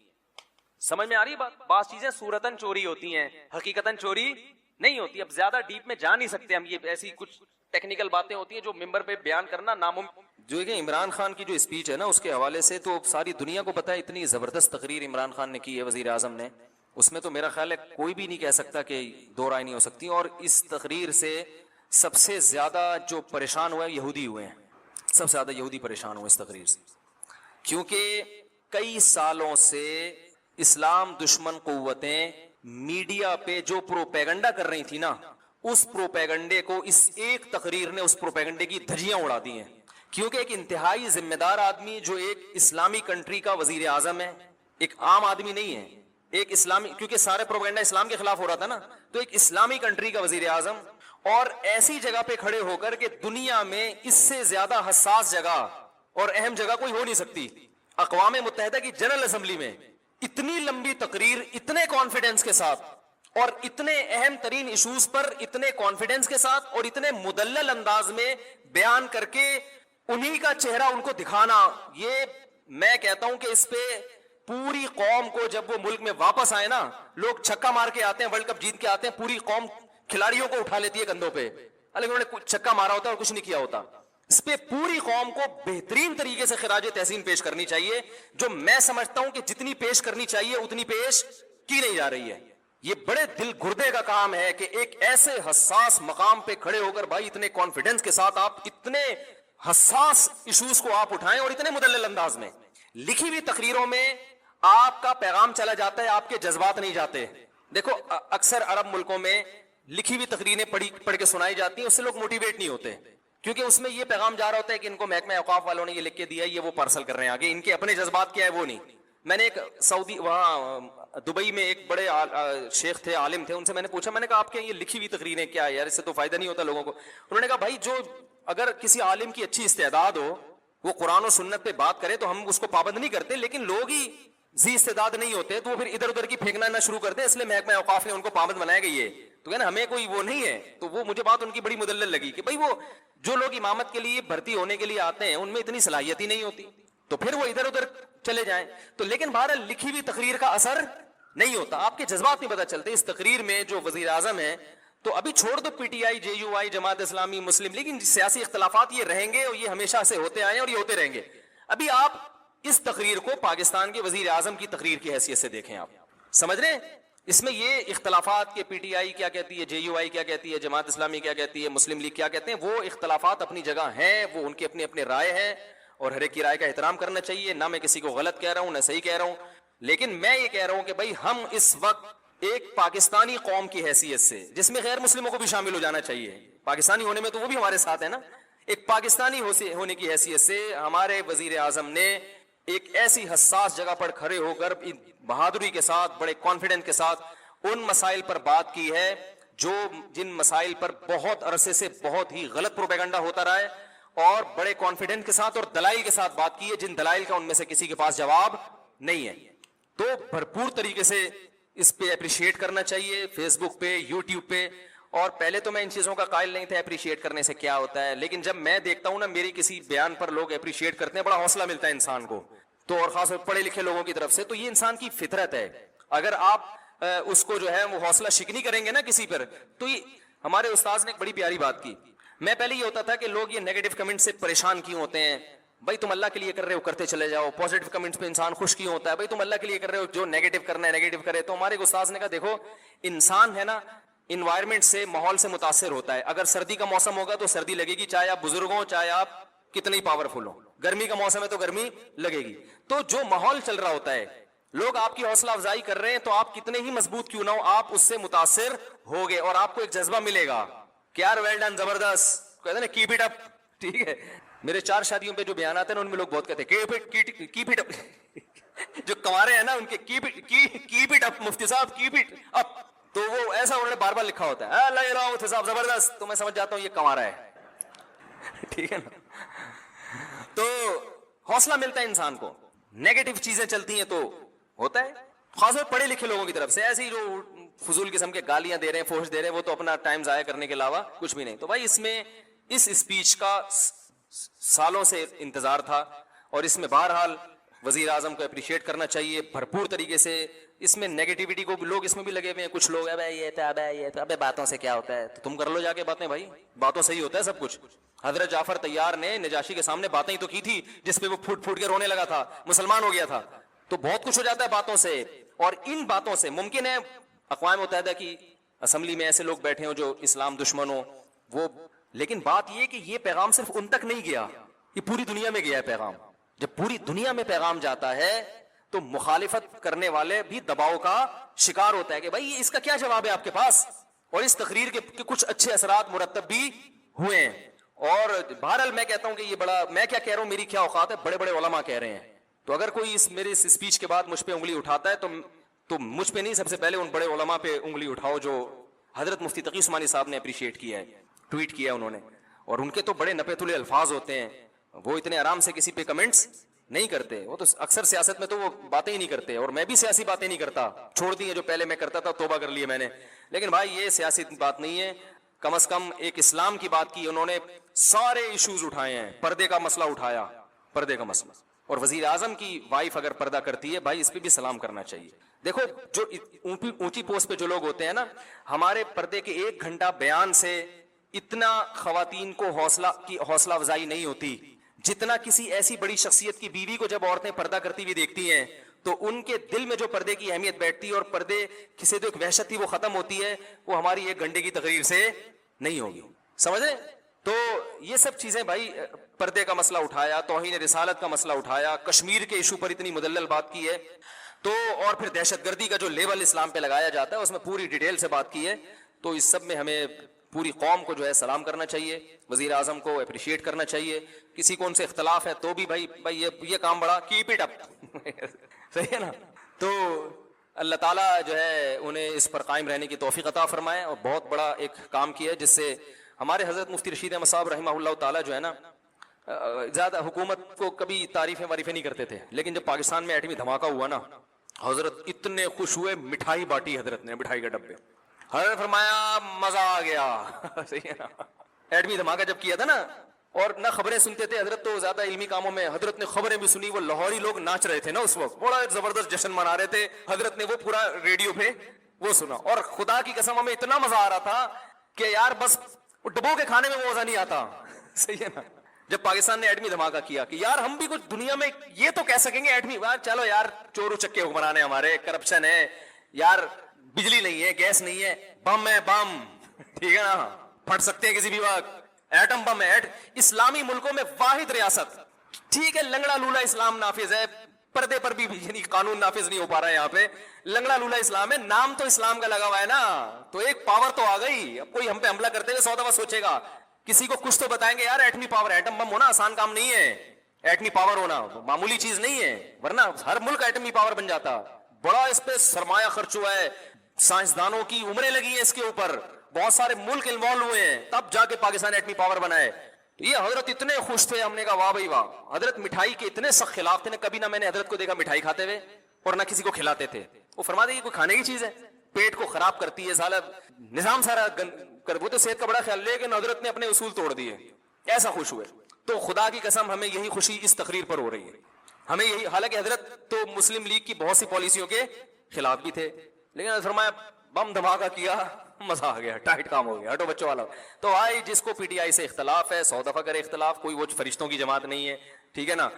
سمجھ میں آ رہی بات؟ بعض چیزیں صورتاً چوری ہوتی ہیں, حقیقتاً چوری نہیں ہوتی. اب زیادہ ڈیپ میں جا نہیں سکتے ہم, یہ ایسی کچھ ٹیکنیکل باتیں ہوتی ہیں جو ممبر پہ بیان کرنا ناممکن. جو کہ عمران خان کی جو اسپیچ ہے نا اس کے حوالے سے تو ساری دنیا کو پتا ہے, اتنی زبردست تقریر عمران خان نے کی ہے وزیر اعظم نے, اس میں تو میرا خیال ہے کوئی بھی نہیں کہہ سکتا کہ دو رائے نہیں ہو سکتی. اور اس تقریر سے سب سے زیادہ جو پریشان ہوئے یہودی ہوئے ہیں, سب سے زیادہ یہودی پریشان ہوئے اس تقریر سے, کیونکہ کئی سالوں سے اسلام دشمن قوتیں میڈیا پہ جو پروپیگنڈا کر رہی تھی نا, اس پروپیگنڈے کو اس ایک تقریر نے اس پروپیگنڈے کی دھجیاں اڑا دی ہیں کیونکہ ایک انتہائی ذمہ دار آدمی جو ایک اسلامی کنٹری کا وزیر اعظم ہے، ایک عام آدمی نہیں ہے، ایک اسلامی، کیونکہ سارے پروپیگنڈا اسلام کے خلاف ہو رہا تھا نا، تو ایک اسلامی کنٹری کا وزیر اعظم، اور ایسی جگہ پہ کھڑے ہو کر کہ دنیا میں اس سے زیادہ حساس جگہ اور اہم جگہ کوئی ہو نہیں سکتی، اقوام متحدہ کی جنرل اسمبلی میں اتنی لمبی تقریر اتنے کانفیڈنس کے ساتھ اور اتنے اہم ترین ایشوز پر اتنے کانفیڈنس کے ساتھ اور اتنے مدلل انداز میں بیان کر کے انہی کا چہرہ ان کو دکھانا، یہ میں کہتا ہوں کہ اس پہ پوری قوم کو، جب وہ ملک میں واپس آئے نا، لوگ چھکا مار کے آتے ہیں، ورلڈ کپ جیت کے آتے ہیں، پوری قوم کھلاڑیوں کو اٹھا لیتی ہے کندھوں پہ، حالانکہ انہوں نے چھکا مارا ہوتا ہے اور کچھ نہیں کیا ہوتا. اس پہ پوری قوم کو بہترین طریقے سے خراج تحسین پیش کرنی چاہیے، جو میں سمجھتا ہوں کہ جتنی پیش کرنی چاہیے اتنی پیش کی نہیں جا رہی ہے. یہ بڑے دل گردے کا کام ہے کہ ایک ایسے حساس مقام پہ کھڑے ہو کر بھائی اتنے کانفیڈنس کے ساتھ آپ اتنے حساس ایشوز کو آپ اٹھائیں اور اتنے مدلل انداز میں. لکھی ہوئی تقریروں میں آپ کا پیغام چلا جاتا ہے، آپ کے جذبات نہیں جاتے. دیکھو اکثر عرب ملکوں میں لکھی ہوئی تقریریں پڑھ کے سنائی جاتی ہیں، اس سے لوگ موٹیویٹ نہیں ہوتے، کیونکہ اس میں یہ پیغام جا رہا ہوتا ہے کہ ان کو محکمہ اوقاف والوں نے یہ لکھ کے دیا ہے، یہ وہ پارسل کر رہے ہیں آگے، ان کے اپنے جذبات کیا ہے وہ نہیں. میں نے ایک سعودی وہاں دبئی میں ایک بڑے شیخ تھے، عالم تھے، ان سے میں نے پوچھا، میں نے کہا آپ کے یہ لکھی ہوئی تقریریں کیا ہے یار، اس سے تو فائدہ نہیں ہوتا لوگوں کو. انہوں نے کہا بھائی جو اگر کسی عالم کی اچھی استعداد ہو، وہ قرآن و سنت پہ بات کرے تو ہم اس کو پابند نہیں کرتے، لیکن لوگ ہی ذی استعداد نہیں ہوتے تو وہ پھر ادھر ادھر کی پھینکنا نہ شروع کرتے، اس لیے محکمہ اوقاف نے ان کو پابند بنایا گئی ہے. تو کہنا ہمیں کوئی وہ نہیں ہے. تو وہ مجھے بات ان کی بڑی مدلل لگی کہ بھائی وہ جو لوگ امامت کے لیے بھرتی ہونے کے لیے آتے ہیں ان میں اتنی صلاحیت ہی نہیں ہوتی، تو پھر وہ ادھر ادھر چلے جائیں. تو لیکن بہرحال لکھی ہوئی تقریر کا اثر نہیں ہوتا، آپ کے جذبات نہیں پتہ چلتے. اس تقریر میں جو وزیر اعظم ہے، تو ابھی چھوڑ دو P T I, J you آئی، جماعت اسلامی، مسلم لیکن سیاسی اختلافات یہ رہیں گے اور یہ ہمیشہ سے ہوتے آئے ہیں اور یہ ہوتے رہیں گے. ابھی آپ اس تقریر کو پاکستان کے وزیر اعظم کی تقریر کی حیثیت سے دیکھیں، آپ سمجھ رہے ہیں اس میں یہ اختلافات کہ پی ٹی آئی کیا کہتی ہے، جے یو آئی کیا کہتی ہے، جماعت اسلامی کیا کہتی ہے، مسلم لیگ کیا کہتے ہیں، وہ اختلافات اپنی جگہ ہیں، وہ ان کے اپنے اپنے رائے ہیں اور ہر ایک کی رائے کا احترام کرنا چاہیے. نہ میں کسی کو غلط کہہ رہا ہوں نہ صحیح کہہ رہا ہوں، لیکن میں یہ کہہ رہا ہوں کہ بھائی ہم اس وقت ایک پاکستانی قوم کی حیثیت سے، جس میں غیر مسلموں کو بھی شامل ہو جانا چاہیے، پاکستانی ہونے میں تو وہ بھی ہمارے ساتھ ہے نا، ایک پاکستانی ہونے کی حیثیت سے ہمارے وزیر اعظم نے ایک ایسی حساس جگہ پر کھڑے ہو کر بہادری کے ساتھ، بڑے کانفیڈنٹ کے ساتھ ان مسائل پر بات کی ہے جن مسائل پر بہت عرصے سے بہت ہی غلط پروپیگنڈا ہوتا رہا ہے، اور بڑے کانفیڈنٹ کے ساتھ اور دلائل کے ساتھ بات کی ہے، جن دلائل کا ان میں سے کسی کے پاس جواب نہیں ہے. تو بھرپور طریقے سے اس پہ اپریشیٹ کرنا چاہیے، فیس بک پہ، یوٹیوب پہ. اور پہلے تو میں ان چیزوں کا قائل نہیں تھا اپریشیٹ کرنے سے کیا ہوتا ہے، لیکن جب میں دیکھتا ہوں نا میری کسی بیان پر لوگ اپریشیٹ کرتے ہیں، بڑا حوصلہ ملتا ہے انسان کو، تو اور خاص طور پڑھے لکھے لوگوں کی طرف سے. تو یہ انسان کی فطرت ہے، اگر آپ اس کو جو ہے وہ حوصلہ شکنی کریں گے نا کسی پر. تو یہ ہمارے استاذ نے ایک بڑی پیاری بات کی. میں پہلے یہ ہوتا تھا کہ لوگ یہ نیگیٹو کمنٹ سے پریشان کیوں ہوتے ہیں، بھائی تم اللہ کے لیے کر رہے ہو کرتے چلے جاؤ. پازیٹو کمنٹس پہ انسان خوش کیوں ہوتا ہے، بھائی تم اللہ کے لیے کر رہے ہو، جو نیگیٹو کرنا ہے نیگیٹو کرے. تو ہمارے استاذ نے کہا دیکھو انسان ہے نا انوائرمنٹ سے، ماحول سے متاثر ہوتا ہے. اگر سردی کا موسم ہوگا تو سردی لگے گی، چاہے آپ بزرگ ہوں چاہے آپ کتنے ہی پاورفل ہوں. گرمی کا موسم ہے تو گرمی لگے گی. تو جو ماحول چل رہا ہوتا ہے، لوگ آپ کی حوصلہ افزائی کر رہے ہیں تو آپ کتنے ہی مضبوط کیوں نہ ہو، آپ اس سے متاثر ہوگے اور آپ کو ایک جذبہ ملے گا کہ یار ویل ڈن، زبردست، کہتے ہیں نا کیپ اٹ اپ. ٹھیک ہے، میرے 4 شادیوں پہ جو بیانات ہیں نا ان میں لوگ بہت کہتے ہیں کیپ اٹ اپ. جو کنوارے ہیں نا ان کے کیپ اٹ اپ، مفتی صاحب کیپ اٹ اپ. تو وہ ایسا انہوں نے بار بار لکھا ہوتا ہے، اللہ اللہ مفتی صاحب زبردست. تو میں سمجھ جاتا ہوں یہ کنوارا ہے. ٹھیک ہے نا. تو حوصلہ ملتا ہے انسان کو. نیگیٹو چیزیں چلتی ہیں تو ہوتا ہے، خاص طور پڑھے لکھے لوگوں کی طرف سے. ایسے ہی جو فضول قسم کے گالیاں دے رہے ہیں، فحش دے رہے ہیں، وہ تو اپنا ٹائم ضائع کرنے کے علاوہ کچھ بھی نہیں. تو بھائی اس میں اس اسپیچ کا سالوں سے انتظار تھا اور اس میں بہرحال وزیر اعظم کو اپریشیٹ کرنا چاہیے بھرپور طریقے سے. اس میں نیگیٹیوٹی کو لوگ اس میں بھی لگے ہوئے ہیں. کچھ لوگ یہ تھا ابے باتوں سے کیا ہوتا ہے، تو تم کر لو جا کے باتیں. بھائی باتوں سے ہی ہوتا ہے سب کچھ. حضرت جعفر طیار نے نجاشی کے سامنے باتیں ہی تو کی تھی جس پہ وہ پھوٹ پھوٹ کے رونے لگا تھا، مسلمان ہو گیا تھا. تو بہت کچھ ہو جاتا ہے باتوں سے. اور ان باتوں سے ممکن ہے اقوام متحدہ کی اسمبلی میں ایسے لوگ بیٹھے ہوں جو اسلام دشمن ہوں، وہ، لیکن بات یہ کہ یہ پیغام صرف ان تک نہیں گیا، یہ پوری دنیا میں گیا ہے پیغام. جب پوری دنیا میں پیغام جاتا ہے تو مخالفت کرنے والے بھی دباؤ کا شکار ہوتا ہے کہ بھائی اس کا کیا جواب ہے آپ کے پاس. اور اس تقریر کے کچھ اچھے اثرات مرتب بھی ہوئے ہیں. اور بہرحال میں کہتا ہوں کہ یہ بڑا, میں کیا کہہ رہا ہوں, میری کیا اوقات ہے, بڑے بڑے علماء کہہ رہے ہیں. تو اگر کوئی میرے اس اسپیچ کے بعد مجھ پہ انگلی اٹھاتا ہے تو مجھ پہ نہیں, سب سے پہلے ان بڑے علماء پہ انگلی اٹھاؤ جو حضرت مفتی تقی عثمانی صاحب نے اپریشیٹ کیا ہے, ٹویٹ کیا انہوں نے. اور ان کے تو بڑے نپے تلے الفاظ ہوتے ہیں, وہ اتنے آرام سے کسی پہ کمنٹس نہیں کرتے. وہ تو اکثر سیاست میں تو وہ باتیں ہی نہیں کرتے, اور میں بھی سیاسی باتیں نہیں کرتا, چھوڑ دی ہیں جو پہلے میں کرتا تھا, توبہ کر لی میں نے. لیکن بھائی یہ سیاسی بات نہیں ہے, کم از کم ایک اسلام کی بات کی انہوں نے, سارے ایشوز اٹھائے ہیں, پردے کا مسئلہ اٹھایا, پردے کا مسئلہ. اور وزیر اعظم کی وائف اگر پردہ کرتی ہے بھائی اس پہ بھی سلام کرنا چاہیے. دیکھو جو اونچی پوسٹ پہ جو لوگ ہوتے ہیں نا, ہمارے پردے کے 1 گھنٹہ بیان سے اتنا خواتین کو حوصلہ افزائی نہیں ہوتی جتنا کسی ایسی بڑی شخصیت کی بیوی کو جب عورتیں پردہ کرتی ہوئی دیکھتی ہیں تو ان کے دل میں جو پردے کی اہمیت بیٹھتی ہے اور پردے سے جو ایک وحشت تھی وہ ختم ہوتی ہے, وہ ہماری 1 گھنٹے کی تقریر سے نہیں ہوگی. سمجھے؟ تو یہ سب چیزیں بھائی, پردے کا مسئلہ اٹھایا, توہین رسالت کا مسئلہ اٹھایا, کشمیر کے ایشو پر اتنی مدلل بات کی ہے, تو اور پھر دہشت گردی کا جو لیبل اسلام پہ لگایا جاتا ہے اس میں پوری ڈیٹیل سے بات کی ہے. تو اس سب میں ہمیں پوری قوم کو جو ہے سلام کرنا چاہیے, وزیر اعظم کو اپریشیٹ کرنا چاہیے. کسی کو ان سے اختلاف ہے تو بھی بھائی یہ کام بڑا, کیپ اٹ اپ. صحیح ہے نا؟ تو اللہ تعالیٰ جو ہے انہیں اس پر قائم رہنے کی توفیق عطا فرمائے, اور بہت بڑا ایک کام کیا ہے جس سے ہمارے حضرت مفتی رشید احمد صاحب رحمہ اللہ تعالیٰ جو ہے نا, زیادہ حکومت کو کبھی تعریفیں نہیں کرتے تھے, لیکن جب پاکستان میں ایٹمی دھماکہ ہوا نا, حضرت اتنے خوش ہوئے, مٹھائی بانٹی حضرت نے, مٹھائی کے ڈبے. حضرت فرمایا مزہ آ گیا. صحیح ہے نا؟ ایٹمی دھماکہ جب کیا تھا نا, اور نہ خبریں سنتے تھے حضرت, تو زیادہ علمی کاموں میں, حضرت نے خبریں بھی سنی. وہ لاہوری لوگ ناچ رہے تھے نا اس وقت, بڑا زبردست جشن منا رہے تھے, حضرت نے وہ پورا ریڈیو پہ وہ سنا. اور خدا کی قسم ہمیں اتنا مزہ آ رہا تھا کہ یار بس ڈبو کے کھانے میں وہ مزہ نہیں آتا. صحیح ہے نا؟ جب پاکستان نے ایٹمی دھماکہ کیا کہ یار ہم بھی کچھ دنیا میں یہ تو کہہ سکیں گے ایٹمی, چلو یار چور چکے حکمران ہیں ہمارے, کرپشن ہے یار, بجلی نہیں ہے, گیس نہیں ہے, بم ہے, بم, ٹھیک ہے نا, پھٹ سکتے ہیں کسی بھی وقت, ایٹم بم ہے. اسلامی ملکوں میں واحد ریاست, ٹھیک ہے لنگڑا لولا اسلام نافذ ہے, پردے پر بھی یعنی قانون نافذ نہیں ہو پا رہا ہے یہاں پہ, لنگڑا لولا اسلام ہے, نام تو اسلام کا لگا ہوا ہے نا, تو ایک پاور تو آ گئی. اب کوئی ہم پہ حملہ کرتے ہوئے 100 دفعہ سوچے گا, کسی کو کچھ تو بتائیں گے یار ایٹمی پاور, ایٹم بم ہونا آسان کام نہیں ہے, ایٹمی پاور ہونا معمولی چیز نہیں ہے, ورنہ ہر ملک ایٹمی پاور بن جاتا. بڑا اس پہ سرمایہ خرچ ہوا ہے, سائنسدانوں کی عمریں لگی ہیں اس کے اوپر, بہت سارے ملک انوالو ہوئے ہیں, تب جا کے پاکستان ایٹمی پاور بنا ہے. یہ حضرت اتنے خوش تھے, ہم نے کہا واہ بھائی واہ. حضرت مٹھائی کے اتنے سخت خلاف تھے, کبھی نہ میں نے حضرت کو دیکھا مٹھائی کھاتے ہوئے اور نہ کسی کو کھلاتے تھے. وہ فرما دے یہ کوئی کھانے کی چیز ہے, پیٹ کو خراب کرتی ہے, سارا نظام سارا وہ تو صحت کا بڑا خیال, لیکن حضرت نے اپنے اصول توڑ دیے, ایسا خوش ہوئے. تو خدا کی قسم ہمیں یہی خوشی اس تقریر پر ہو رہی ہے, ہمیں یہی, حالانکہ حضرت تو مسلم لیگ کی بہت سی پالیسیوں کے خلاف بھی تھے, لیکن فرمایا بم دھماکہ کیا, مزہ آ گیا, ٹائٹ کام ہو گیا, ہٹو بچوں والا. تو آئی جس کو پی ٹی آئی سے اختلاف ہے 100 دفعہ کرے اختلاف, کوئی وہ فرشتوں کی جماعت نہیں ہے, ٹھیک ہے نا.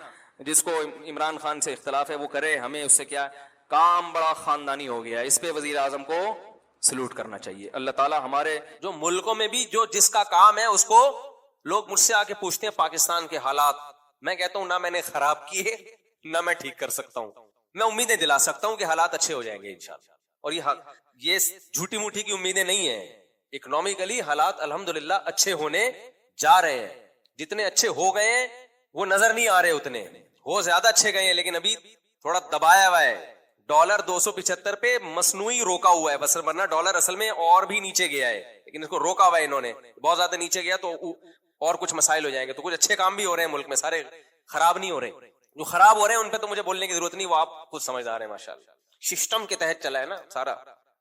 جس کو عمران خان سے اختلاف ہے وہ کرے, ہمیں اس سے کیا, کام بڑا خاندانی ہو گیا. اس پہ وزیر اعظم کو سلوٹ کرنا چاہیے. اللہ تعالیٰ ہمارے جو ملکوں میں بھی جو جس کا کام ہے اس کو, لوگ مجھ سے آ کے پوچھتے ہیں پاکستان کے حالات, میں کہتا ہوں نہ میں نے خراب کیے نہ میں ٹھیک کر سکتا ہوں, میں امیدیں دلا سکتا ہوں کہ حالات اچھے ہو جائیں گے انشاءاللہ. اور یہ جھوٹی موٹی کی امیدیں نہیں ہیں. اکنامکلی حالات الحمدللہ اچھے ہونے جا رہے ہیں, جتنے اچھے ہو گئے ہیں وہ نظر نہیں آ رہے, اتنے ہو زیادہ اچھے گئے ہیں, لیکن ابھی تھوڑا دبایا ہوا ہے. ڈالر 275 پہ مصنوعی روکا ہوا ہے, بس ورنہ ڈالر اصل میں اور بھی نیچے گیا ہے, لیکن اس کو روکا ہوا ہے انہوں نے, بہت زیادہ نیچے گیا تو اور کچھ مسائل ہو جائیں گے. تو کچھ اچھے کام بھی ہو رہے ہیں ملک میں, سارے خراب نہیں ہو رہے. جو خراب ہو رہے ہیں ان پہ تو مجھے بولنے کی ضرورت نہیں, وہ آپ خود سمجھدار ہیں ماشاءاللہ. سسٹم کے تحت چلا ہے نا سارا.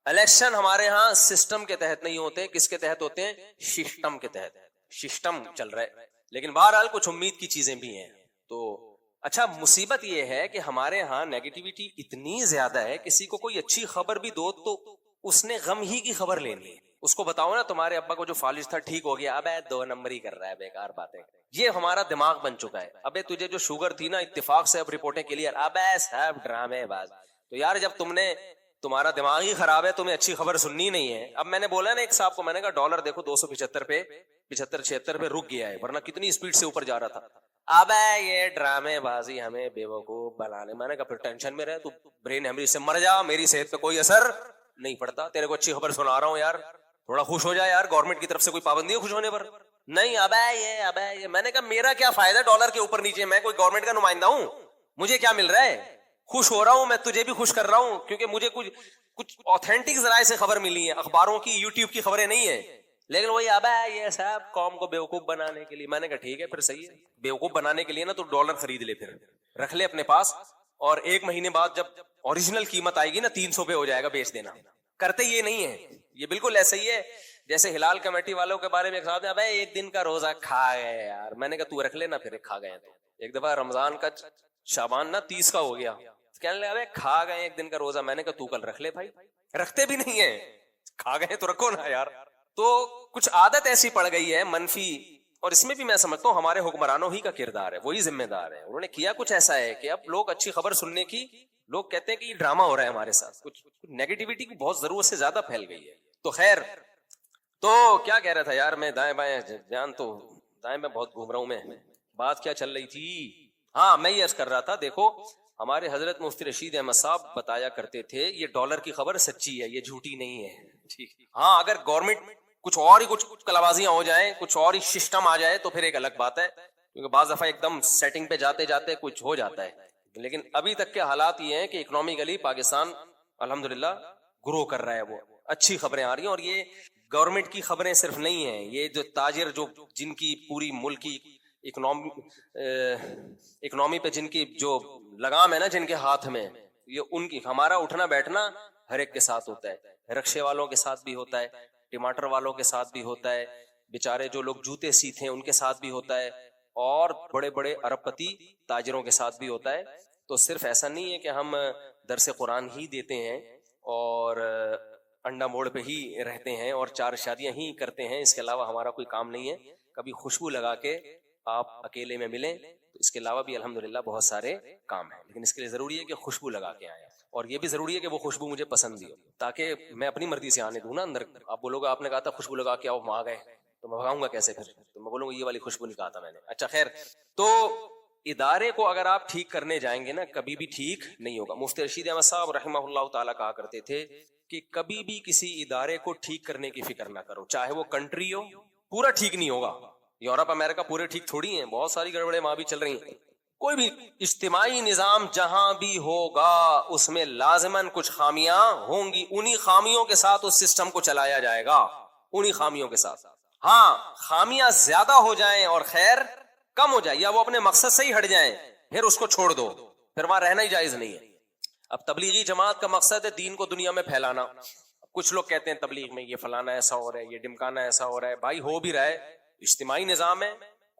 الیکشن ہمارے ہاں سسٹم کے تحت نہیں ہوتے, کس کے تحت ہوتے ہیں, سسٹم کے تحت. سسٹم چل رہا ہے, لیکن بہرحال کچھ امید کی چیزیں بھی ہیں. تو اچھا مصیبت یہ ہے کہ ہمارے ہاں نیگیٹیوٹی اتنی زیادہ ہے, کسی کو کوئی اچھی خبر بھی دو تو اس نے غم ہی کی خبر لینی ہے. اس کو بتاؤ نا تمہارے ابا کو جو فالج تھا ٹھیک ہو گیا, اب 2 نمبر ہی کر رہا ہے, بیکار باتیں. یہ ہمارا دماغ بن چکا ہے. ابے تجھے جو شوگر تھی نا اتفاق سے اب رپورٹیں کلیئر, اب سب ڈرامے باز. تو یار جب تمہارا دماغ ہی خراب ہے, تمہیں اچھی خبر سننی نہیں ہے. اب میں نے بولا نا ایک صاحب کو, میں نے کہا ڈالر دیکھو 275 پہ 75-76 پہ رک گیا ہے, ورنہ کتنی اسپیڈ سے اوپر جا رہا تھا. اب یہ ڈرامے بازی ہمیں بیوقوف بنانے. میں نے کہا پھر ٹینشن میں رہے, تو برین ہیمریج سے مر جا, میری صحت پہ کوئی اثر نہیں پڑتا. تیرے کو اچھی خبر سنا رہا ہوں یار, تھوڑا خوش ہو جائے یار, گورنمنٹ کی طرف سے کوئی پابندی ہے خوش ہونے پر, نہیں ابے یہ میں نے کہا میرا کیا فائدہ ڈالر کے اوپر نیچے, میں کوئی گورنمنٹ کا نمائندہ ہوں, مجھے کیا مل رہا ہے؟ خوش ہو رہا ہوں میں, تجھے بھی خوش کر رہا ہوں, کیونکہ مجھے کچھ آتھینٹک ذرائع سے خبر ملی ہے, اخباروں کی یوٹیوب کی خبریں نہیں ہیں. لیکن وہی یہ صاحب قوم کو بیوقوف بنانے کے لیے. میں نے کہا ٹھیک ہے پھر صحیح ہے, بیوقوف بنانے کے لیے نا تو ڈالر خرید لے, پھر رکھ لے اپنے پاس, اور 1 مہینے بعد جب اوریجنل قیمت آئے گی نا 300 پہ ہو جائے گا, بیچ دینا. کرتے یہ نہیں ہے, یہ بالکل ایسا ہی ہے جیسے ہلال کمیٹی والوں کے بارے میں ایک دن کا روزہ کھا گئے یار. میں نے کہا تو رکھ لے نا, پھر کھا گئے. تو ایک دفعہ رمضان کا شعبان نا 30 کا ہو گیا, کہنے لگا کھا گئے 1 دن کا روزہ. میں نے کہا تو کل رکھ لے بھائی, رکھتے بھی نہیں ہے, کھا گئے تو رکھو نا یار. تو کچھ عادت ایسی پڑ گئی ہے منفی, اور اس میں بھی میں سمجھتا ہوں ہمارے حکمرانوں ہی کا کردار ہے, وہی ذمہ دار ہے. انہوں نے کیا کچھ ایسا ہے کہ اب لوگ اچھی خبر سننے کی, لوگ کہتے ہیں کہ یہ ڈرامہ ہو رہا ہے ہمارے ساتھ, کچھ نیگیٹیوٹی کی بہت ضرورت سے زیادہ پھیل گئی ہے. تو خیر, تو کیا کہہ رہا تھا یار میں, دائیں بائیں جان تو دائیں میں بہت گھوم رہا ہوں میں, بات کیا چل رہی تھی؟ ہاں میں یہ عرض کر رہا تھا, دیکھو ہمارے حضرت مفتی رشید احمد صاحب بتایا کرتے تھے یہ ڈالر کی خبر سچی ہے, یہ جھوٹی نہیں ہے. ٹھیک, ہاں اگر گورنمنٹ کچھ اور ہی کچھ کلابازیاں ہو جائیں, کچھ اور ہی سسٹم آ جائے تو پھر ایک الگ بات ہے, کیونکہ بعض دفعہ ایک دم سیٹنگ پہ جاتے جاتے کچھ ہو جاتا ہے. لیکن ابھی تک کے حالات یہ ہیں کہ اکنامکلی پاکستان الحمدللہ گرو کر رہا ہے, وہ اچھی خبریں آ رہی ہیں. اور یہ گورنمنٹ کی خبریں صرف نہیں ہیں, یہ جو تاجر جو جن کی پوری ملک کی اکنامی پہ جن کی جو لگام ہے نا, جن کے ہاتھ میں, یہ ان کی, ہمارا اٹھنا بیٹھنا ہر ایک کے ساتھ ہوتا ہے, رکشے والوں کے ساتھ بھی ہوتا ہے, ٹماٹر والوں کے ساتھ بھی ہوتا ہے, بیچارے جو لوگ جوتے سیتے ہیں ان کے ساتھ بھی ہوتا ہے, اور بڑے بڑے ارب پتی تاجروں کے ساتھ بھی ہوتا ہے. تو صرف ایسا نہیں ہے کہ ہم درس قرآن ہی دیتے ہیں اور انڈا موڑ پہ ہی رہتے ہیں اور 4 شادیاں ہی کرتے ہیں, اس کے علاوہ ہمارا کوئی کام نہیں ہے. کبھی خوشبو لگا کے آپ اکیلے میں ملیں تو اس کے علاوہ بھی الحمدللہ بہت سارے کام ہیں, لیکن اس کے لیے ضروری ہے کہ خوشبو لگا کے آئیں, اور یہ بھی ضروری ہے کہ وہ خوشبو مجھے پسند بھی ہو, تاکہ میں اپنی مرضی سے آنے دوں نا اندر. آپ بولو گے آپ نے کہا تھا خوشبو لگا کے آؤ, ہم آ گئے, تو میں بھگاؤں گا کیسے پھر؟ تو میں بولوں گا یہ والی خوشبو نہیں کہا تھا میں نے. اچھا خیر, تو ادارے کو اگر آپ ٹھیک کرنے جائیں گے نا کبھی بھی ٹھیک نہیں ہوگا. مفتی رشید احمد صاحب رحمہ اللہ تعالیٰ کہا کرتے تھے کہ کبھی بھی کسی ادارے کو ٹھیک کرنے کی فکر نہ کرو, چاہے وہ کنٹری ہو, پورا ٹھیک نہیں ہوگا. یورپ امریکہ پورے ٹھیک تھوڑی ہیں, بہت ساری گڑبڑیں وہاں بھی چل رہی ہیں. کوئی بھی اجتماعی نظام جہاں بھی ہوگا اس میں لازماً کچھ خامیاں ہوں گی, انہی خامیوں کے ساتھ اس سسٹم کو چلایا جائے گا, انہی خامیوں کے ساتھ. ہاں خامیاں زیادہ ہو جائیں اور خیر کم ہو جائے, یا وہ اپنے مقصد سے ہی ہٹ جائیں, پھر اس کو چھوڑ دو, پھر وہاں رہنا ہی جائز نہیں ہے. اب تبلیغی جماعت کا مقصد ہے دین کو دنیا میں پھیلانا. کچھ لوگ کہتے ہیں تبلیغ میں یہ فلانا ایسا ہو رہا ہے, یہ ڈمکانا ایسا ہو رہا ہے. بھائی ہو بھی رہا ہے, اجتماعی نظام ہے,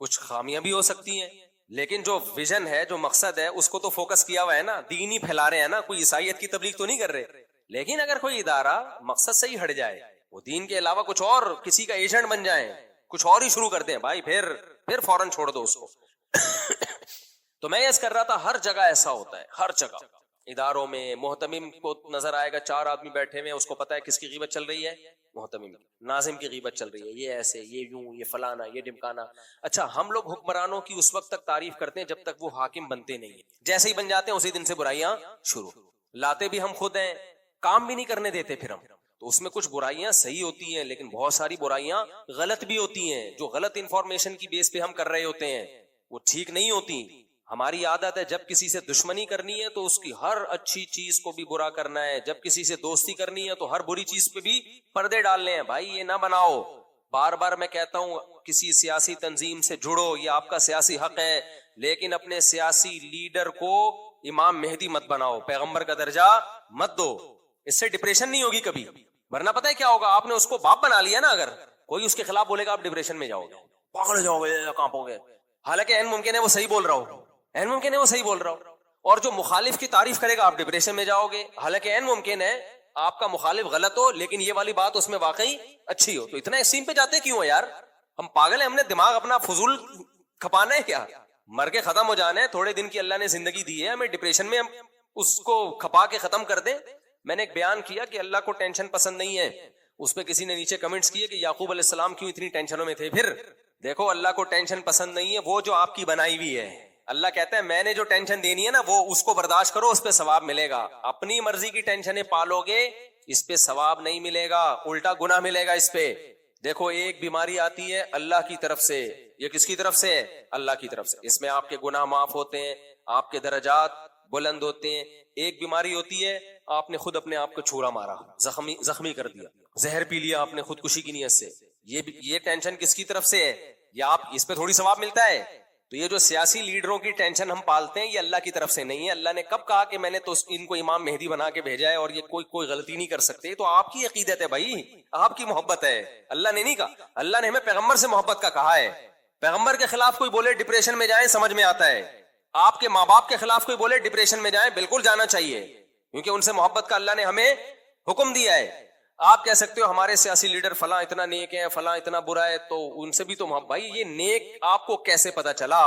کچھ خامیاں بھی ہو سکتی ہیں, لیکن جو ویژن ہے, جو مقصد ہے, اس کو تو فوکس کیا ہوا ہے نا, دین ہی پھیلا رہے ہیں نا, کوئی عیسائیت کی تبلیغ تو نہیں کر رہے. لیکن اگر کوئی ادارہ مقصد سے ہی ہٹ جائے, وہ دین کے علاوہ کچھ اور کسی کا ایجنٹ بن جائیں, کچھ اور ہی شروع کر دیں, بھائی پھر فوراً چھوڑ دو اس کو. تو میں یہ کر رہا تھا ہر جگہ ایسا ہوتا ہے, ہر جگہ اداروں میں. محتمم کو نظر آئے گا 4 آدمی بیٹھے ہوئے, اس کو پتا ہے کس کی غیبت چل رہی ہے, محتمم کی. ناظم کی غیبت چل رہی ہے, یہ ایسے, یہ یوں, یہ فلانا, یہ ڈمکانا. اچھا ہم لوگ حکمرانوں کی اس وقت تک تعریف کرتے ہیں جب تک وہ حاکم بنتے نہیں ہیں. جیسے ہی بن جاتے ہیں اسی دن سے برائیاں شروع, لاتے بھی ہم خود ہیں, کام بھی نہیں کرنے دیتے پھر ہم. تو اس میں کچھ برائیاں صحیح ہوتی ہیں, لیکن بہت ساری برائیاں غلط بھی ہوتی ہیں, جو غلط انفارمیشن کی بیس پہ ہم کر رہے ہوتے ہیں, وہ ٹھیک نہیں ہوتی. ہماری عادت ہے جب کسی سے دشمنی کرنی ہے تو اس کی ہر اچھی چیز کو بھی برا کرنا ہے, جب کسی سے دوستی کرنی ہے تو ہر بری چیز پہ بھی پردے ڈالنے ہیں. بھائی یہ نہ بناؤ. بار بار میں کہتا ہوں کسی سیاسی تنظیم سے جڑو, یہ آپ کا سیاسی حق ہے, لیکن اپنے سیاسی لیڈر کو امام مہدی مت بناؤ, پیغمبر کا درجہ مت دو. اس سے ڈپریشن نہیں ہوگی کبھی, ورنہ پتہ ہے کیا ہوگا, آپ نے اس کو باپ بنا لیا نا, اگر کوئی اس کے خلاف بولے گا آپ ڈپریشن میں جاؤ گے, پاگل جاؤ گے, کانپو گے. حالانکہ این ممکن ہے وہ صحیح بول رہا ہو, این ممکن ہے وہ صحیح بول رہا ہو, اور جو مخالف کی تعریف کرے گا آپ ڈپریشن میں جاؤ گے. حالانکہ این ممکن ہے آپ کا مخالف غلط ہو لیکن یہ والی بات اس میں واقعی اچھی ہو. تو اتنا ایکسٹریم پہ جاتے کیوں ہے یار؟ ہم پاگل ہیں, ہم نے دماغ اپنا فضول کھپانا ہے کیا؟ مر کے ختم ہو جانا ہے, تھوڑے دن کی اللہ نے زندگی دی ہے, ہمیں ڈپریشن میں ہم اس کو کھپا کے ختم کر دیں. میں نے ایک بیان کیا کہ اللہ کو ٹینشن پسند نہیں ہے, اس پہ کسی نے نیچے کمنٹس کیے کہ یعقوب علیہ السلام کیوں اتنی ٹینشنوں میں تھے. پھر دیکھو اللہ کو ٹینشن پسند نہیں ہے وہ جو آپ کی بنائی ہوئی ہے. اللہ کہتا ہے میں نے جو ٹینشن دینی ہے نا وہ اس کو برداشت کرو, اس پہ ثواب ملے گا. اپنی مرضی کی ٹینشنیں پالو گے اس پہ ثواب نہیں ملے گا, الٹا گناہ ملے گا اس پہ. دیکھو ایک بیماری آتی ہے اللہ کی طرف سے، یہ کس کی طرف سے ہے؟ اللہ کی طرف سے. اس میں آپ کے گناہ معاف ہوتے ہیں، آپ کے درجات بلند ہوتے ہیں. ایک بیماری ہوتی ہے آپ نے خود اپنے آپ کو چھورا مارا، زخمی کر دیا، زہر پی لیا آپ نے خودکشی کی نیت سے. یہ ٹینشن کس کی طرف سے ہے؟ یا آپ اس پہ تھوڑی ثواب ملتا ہے. تو یہ جو سیاسی لیڈروں کی ٹینشن ہم پالتے ہیں یہ اللہ کی طرف سے نہیں ہے. اللہ نے کب کہا کہ میں نے تو ان کو امام مہدی بنا کے بھیجا ہے اور یہ کوئی غلطی نہیں کر سکتے؟ تو آپ کی عقیدت ہے بھائی، آپ کی محبت ہے، اللہ نے نہیں کہا. اللہ نے ہمیں پیغمبر سے محبت کا کہا ہے. پیغمبر کے خلاف کوئی بولے ڈپریشن میں جائیں، سمجھ میں آتا ہے. آپ کے ماں باپ کے خلاف کوئی بولے ڈپریشن میں جائیں، بالکل جانا چاہیے، کیونکہ ان سے محبت کا اللہ نے ہمیں حکم دیا ہے. آپ کہہ سکتے ہو ہمارے سیاسی لیڈر فلاں اتنا نیک ہے، فلاں اتنا برا ہے، تو ان سے بھی تو بھائی یہ نیک آپ کو کیسے پتا چلا؟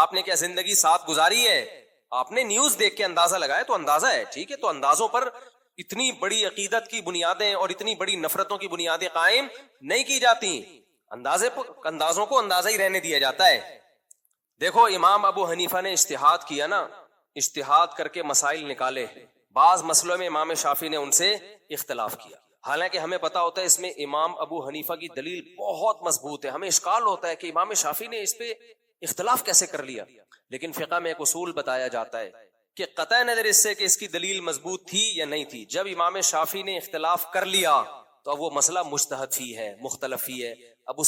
آپ نے کیا زندگی ساتھ گزاری ہے؟ آپ نے نیوز دیکھ کے اندازہ لگایا تو اندازہ ہے، ٹھیک ہے. تو اندازوں پر اتنی بڑی عقیدت کی بنیادیں اور اتنی بڑی نفرتوں کی بنیادیں قائم نہیں کی جاتی. اندازوں کو اندازہ ہی رہنے دیا جاتا ہے. دیکھو امام ابو حنیفہ نے اجتہاد کیا نا، اجتہاد کر کے مسائل نکالے. بعض مسئلوں میں امام شافعی نے ان سے اختلاف کیا، حالانکہ ہمیں پتا ہوتا ہے اس میں امام ابو حنیفہ کی دلیل بہت مضبوط ہے. ہمیں اشکال ہوتا ہے کہ امام شافعی نے اس پہ اختلاف کیسے کر لیا. لیکن فقہ میں ایک اصول بتایا جاتا ہے کہ قطع نظر اس سے کہ اس کی دلیل مضبوط تھی یا نہیں تھی، جب امام شافعی نے اختلاف کر لیا تو اب وہ مسئلہ مجتہد فی ہے، مختلف فی ہے. اب اس میں